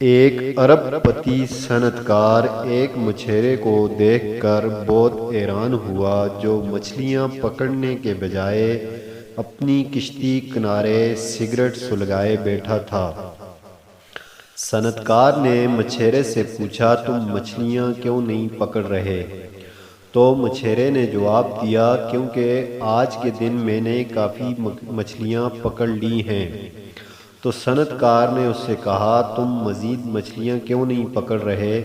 ایک ارب پتی صنعت کار ایک مچھیرے کو دیکھ کر بہت حیران ہوا جو مچھلیاں پکڑنے کے بجائے اپنی کشتی کنارے سگریٹ سلگائے بیٹھا تھا۔ صنعت کار نے مچھیرے سے پوچھا، تم مچھلیاں کیوں نہیں پکڑ رہے؟ تو مچھیرے نے جواب دیا، کیونکہ آج کے دن میں نے کافی مچھلیاں پکڑ لی ہیں۔ تو صنعت کار نے اس سے کہا، تم مزید مچھلیاں کیوں نہیں پکڑ رہے؟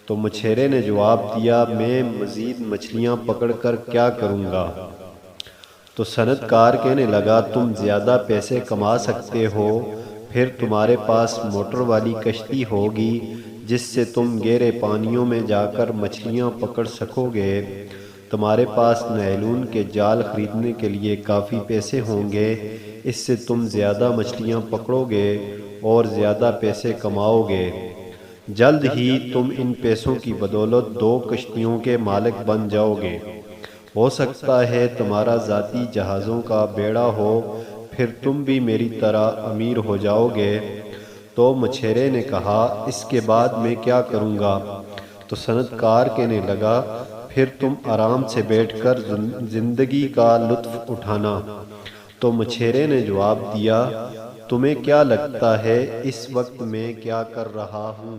تو مچھیرے نے جواب دیا، میں مزید مچھلیاں پکڑ کر کیا کروں گا؟ تو صنعت کار کہنے لگا، تم زیادہ پیسے کما سکتے ہو، پھر تمہارے پاس موٹر والی کشتی ہوگی جس سے تم گہرے پانیوں میں جا کر مچھلیاں پکڑ سکو گے۔ تمہارے پاس نائلون کے جال خریدنے کے لیے کافی پیسے ہوں گے، اس سے تم زیادہ مچھلیاں پکڑو گے اور زیادہ پیسے کماؤ گے۔ جلد ہی تم ان پیسوں کی بدولت 2 کشتیوں کے مالک بن جاؤ گے۔ ہو سکتا ہے تمہارا ذاتی جہازوں کا بیڑا ہو، پھر تم بھی میری طرح امیر ہو جاؤ گے۔ تو مچھیرے نے کہا، اس کے بعد میں کیا کروں گا؟ تو صنعت کار کہنے لگا، پھر تم آرام سے بیٹھ کر زندگی کا لطف اٹھانا۔ تو مچھیرے نے جواب دیا، تمہیں کیا لگتا ہے اس وقت میں کیا کر رہا ہوں؟